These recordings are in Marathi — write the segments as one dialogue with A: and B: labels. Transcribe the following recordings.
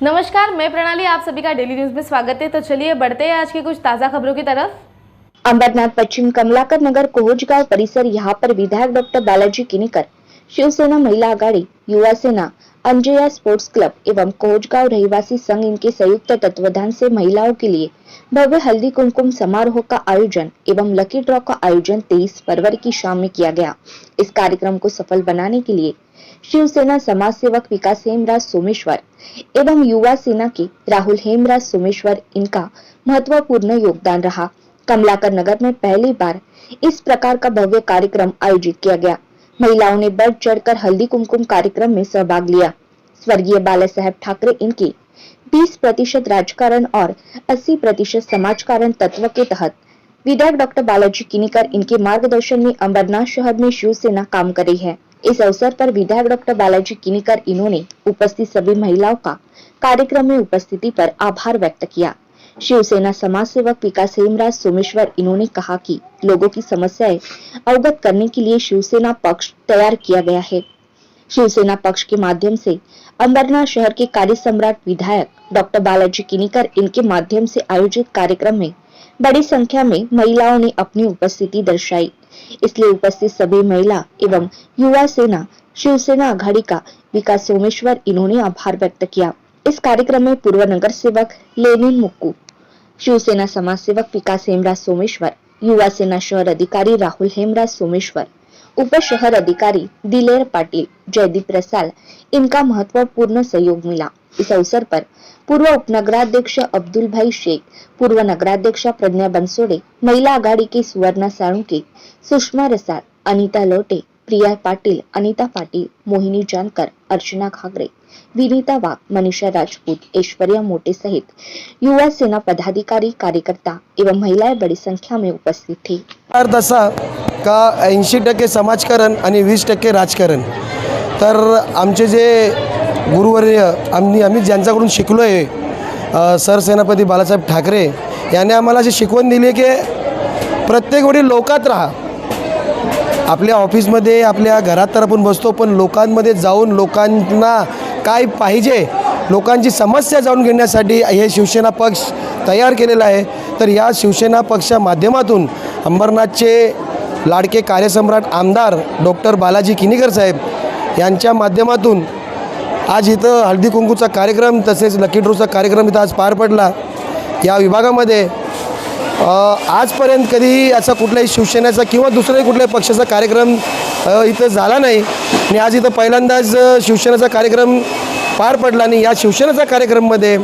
A: नमस्कार, मैं प्रणाली, आप सभी का डेली न्यूज में स्वागत है। तो चलिए बढ़ते हैं आज की कुछ ताजा खबरों की तरफ।
B: अंबरनाथ पश्चिम कमलाकर नगर कोहजगांव परिसर, यहाँ पर विधायक डॉक्टर बालाजी किनीकर, शिवसेना महिला आघाड़ी, युवा सेना, अंजया स्पोर्ट्स क्लब एवं कोहजगांव रहवासी संघ इनके संयुक्त तत्वाधान से महिलाओं के लिए भव्य हल्दी कुमकुम समारोह का आयोजन एवं लकी ड्रॉ का आयोजन 23 फरवरी की शाम में किया गया। इस कार्यक्रम को सफल बनाने के लिए शिवसेना समाज सेवक विकास हेमराज सोमेश्वर एवं युवा सेना के राहुल हेमराज सोमेश्वर इनका महत्वपूर्ण योगदान रहा। कमलाकर नगर में पहली बार इस प्रकार का भव्य कार्यक्रम आयोजित किया गया। महिलाओं ने बढ़ चढ़कर हल्दी कुमकुम कार्यक्रम में सहभाग लिया। स्वर्गीय बाला साहेब ठाकरे इनके 20% राजकारण और 80% समाजकारण तत्व के तहत विधायक डॉक्टर बालाजी किनीकर इनके मार्गदर्शन में अंबरनाथ शहर में शिवसेना काम कर रही है। इस अवसर पर विधायक डॉक्टर बालाजी किनीकर इन्होंने उपस्थित सभी महिलाओं का कार्यक्रम में उपस्थिति पर आभार व्यक्त किया। शिवसेना समाज सेवक विकास हेमराज सोमेश्वर इन्होंने कहा कि लोगों की समस्याएं अवगत करने के लिए शिवसेना पक्ष तैयार किया गया है। शिवसेना पक्ष के माध्यम से अंबरनाथ शहर के कार्य सम्राट विधायक डॉक्टर बालाजी किनीकर इनके माध्यम से आयोजित कार्यक्रम में बड़ी संख्या में महिलाओं ने अपनी उपस्थिति दर्शाई। इसलिए उपस्थित सभी महिला एवं युवा सेना शिवसेना आघाड़ी का विकास सोमेश्वर इन्होंने आभार व्यक्त किया। इस कार्यक्रम में पूर्व नगर सेवक लेनिन मुक्कू, शिवसेना समाज सेवक विकास हेमराज सोमेश्वर, युवा सेना शहर अधिकारी राहुल हेमराज सोमेश्वर, उप शहर अधिकारी दिलेर पाटिल, जयदीप रसाल इनका महत्वपूर्ण सहयोग मिला। इस अवसर पर पूर्व उपनगराध्यक्ष अब्दुल भाई शेख, पूर्व नगराध्यक्ष प्रज्ञा बंसोड़े, महिला आघाड़ी के सुवर्णा साळुंके, सुषमा रसाल, अनिता लोटे, प्रिया पाटिल, अनिता पाटिल, मोहिनी जानकर, अर्चना घागरे, विनीता वाघ, मनीषा राजपूत, ऐश्वर्या मोटे सहित युवा सेना पदाधिकारी, कार्यकर्ता एवं महिलाएं बड़ी संख्या में उपस्थित थी।
C: अर्थ असा का 80% समाजकारण आणि 20% राजकारण। तर आमचे जे गुरुवर्य आम्ही ज्यांच्याकडून शिकलो आहे, सरसेनापती बालासाहेब ठाकरे यांनी आम्हाला अशी शिकवण दिली आहे की प्रत्येक वेळी लोकात राहा। आपल्या ऑफिसमध्ये आपल्या घरात तर आपण बसतो, पण लोकांमध्ये जाऊन लोकांना काय पाहिजे, लोकांची समस्या जाणून घेण्यासाठी हे शिवसेना पक्ष तयार केलेला आहे। तर या शिवसेना पक्षा माध्यमातून अंबरनाथचे लाडके कार्यसम्राट आमदार डॉक्टर बालाजी किनीकर साहेब यांच्या माध्यमातून आज इथं हळदी कुंकूचा कार्यक्रम तसेच लकी ड्रॉचा कार्यक्रम इथं आज पार पडला। या विभागामध्ये आजपर्यंत कधीही असा कुठलाही शिवसेनेचा किंवा दुसऱ्याही कुठल्याही पक्षाचा कार्यक्रम इथं झाला नाही आणि आज इथं पहिल्यांदाच शिवसेनेचा कार्यक्रम पार पडला आणि या शिवसेनेचा कार्यक्रममध्ये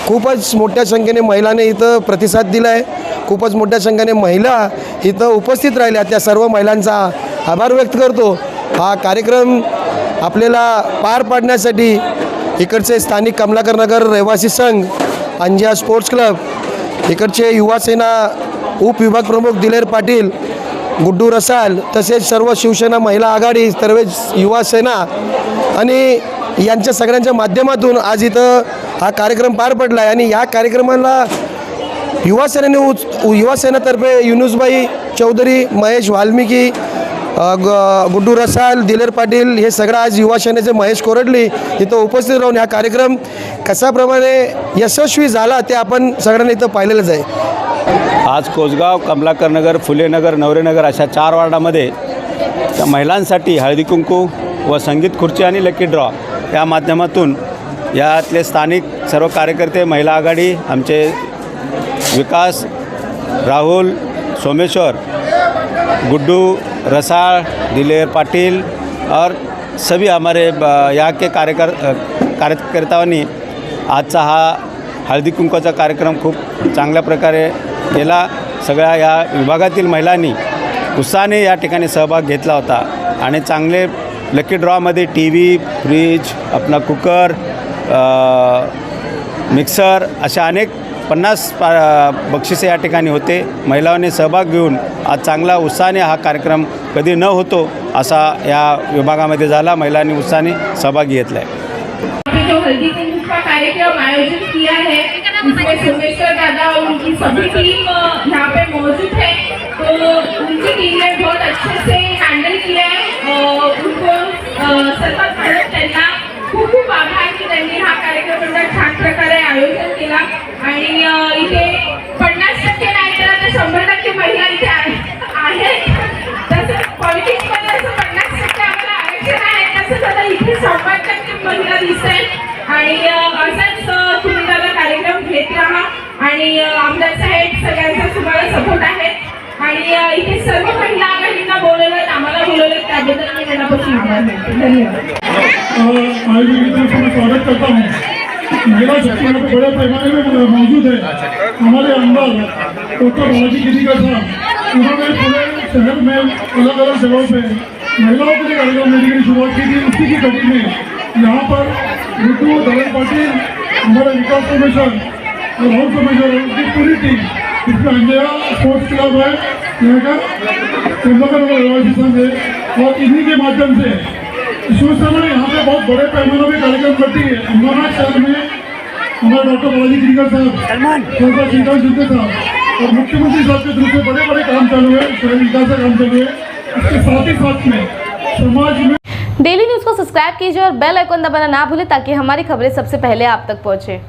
C: खूपच मोठ्या संख्येने महिलांनी इथं प्रतिसाद दिला आहे। खूपच मोठ्या संख्येने महिला इथं उपस्थित राहिल्या, त्या सर्व महिलांचा आभार व्यक्त करतो। हा कार्यक्रम आपल्याला पार पाडण्यासाठी इकडचे स्थानिक कमलाकर नगर रहवासी संघ, अंजया स्पोर्ट्स क्लब, इकडचे युवा सेना उपविभाग प्रमुख दिलेर पाटील, गुड्डू रसाल तसेच सर्व शिवसेना महिला आघाडी, सर्व युवा सेना आणि यांच्या सगळ्यांच्या माध्यमातून आज इथं हा कार्यक्रम पार पडला आहे। आणि या कार्यक्रमाला युवा सेनेतर्फे युनुसबाई चौधरी, महेश वाल्मिकी, गुड्डू रसाल, दिलेर पाटील हे सगळं आज युवा सेनेचे महेश कोरडली इथं उपस्थित राहून हा कार्यक्रम कशाप्रमाणे यशस्वी झाला ते आपण सगळ्यांनी इथं पाहिलेलंच आहे।
D: आज कोसगाव, कमलाकर नगर, फुले नगर, नवरे नगर अशा 4 वार्डामध्ये महिलांसाठी हळदी कुंकू व संगीत खुर्ची आणि लकी ड्रॉ या माध्यमातून यातले स्थानिक सर्व कार्यकर्ते, महिला आघाडी, आमचे विकास, राहुल सोमेश्वर, गुड्डू रसाल, दिलेर पाटिल और सभी हमारे यहाँ के कार्यकर्ताओं ने आजचा हा हळदी कुंकूचा कार्यक्रम खूप चांगल्या प्रकारे केला। सगळ्या या विभागातील महिलांनी उत्साहाने या ठिकाणी सहभाग घेतला होता आणि चांगले लकी ड्रॉमध्ये टीव्ही, फ्रीज, अपना कुकर, मिक्सर अशा अनेक 50 बक्षिसे या ठिकाणी होते। महिलांनी सहभाग घेऊन आज चांगला उत्साहाने हा कार्यक्रम कधी न होतो असा या विभागामध्ये झाला। महिलांनी उत्साहाने सहभाग घेतला है।
E: जो हल्दी कुंकू का कार्यक्रम आयोजित किया है उसमें सोमेश्वर दादा और उनकी सभी टीम यहाँ पे मौजूद है, तो उनकी टीम ने बहुत अच्छे से हैंडल किया है। उनको सर्वात प्रथम त्यांना खूप खूप आभार की त्यांनी हा कार्यक्रम आणि इथे 50% नाही तर आता 100% महिला इथे आहेत. तसं पॉलिटिक्समध्ये असं 50% आम्हाला आरक्षण आहे, तसंच आता इथे 100% महिला दिसत आहेत. आणि असंच तुम्ही दादा कार्यक्रम घेत राहा आणि आमदार साहेब सगळ्यांचा तुम्हाला सपोर्ट आहे. आणि इथे सर्व महिला आघाडींना बोलवलं, आम्हाला बोलवलं, त्याबद्दल मी मनापासून आभार मानते. धन्यवाद.
F: मैं स्वागत करता हूँ. महिला शक्ति यहाँ पे बड़े पैमाने में मौजूद है. हमारे अंदर डॉक्टर बालाजी गिरीकर साहब, उन्होंने पूरे शहर में अलग अलग जगहों पे महिलाओं के लिए कार्यक्रम लेने की शुरुआत की थी. उसी की कड़ी में यहाँ पर गुड्डू धवन पाटिल, हमारे विकास कमिश्नर और हाउस कमिश्नर की पूरी टीम, इसमें अंजया स्पोर्ट्स क्लब है यहाँ का, कमलाकर नगर रहवासी संघ है, और इन्हीं के माध्यम से शिवसेना यहाँ पे बहुत बड़े पैमाने में कार्यक्रम करती है. अम्बानाथ शहर में हमारे डॉक्टर बालाजी गिरीकर साहब, डॉक्टर श्रीकांत शिंदे साहब और मुख्यमंत्री साहब के तरफ से बड़े बड़े काम चालू है, शहर विकास का काम चालू है. इसके साथ ही साथ में समाज में
A: डेली न्यूज़ को सब्सक्राइब कीजिए और बेल आइकन दबाना ना भूलें ताकि हमारी खबरें सबसे पहले आप तक पहुंचे.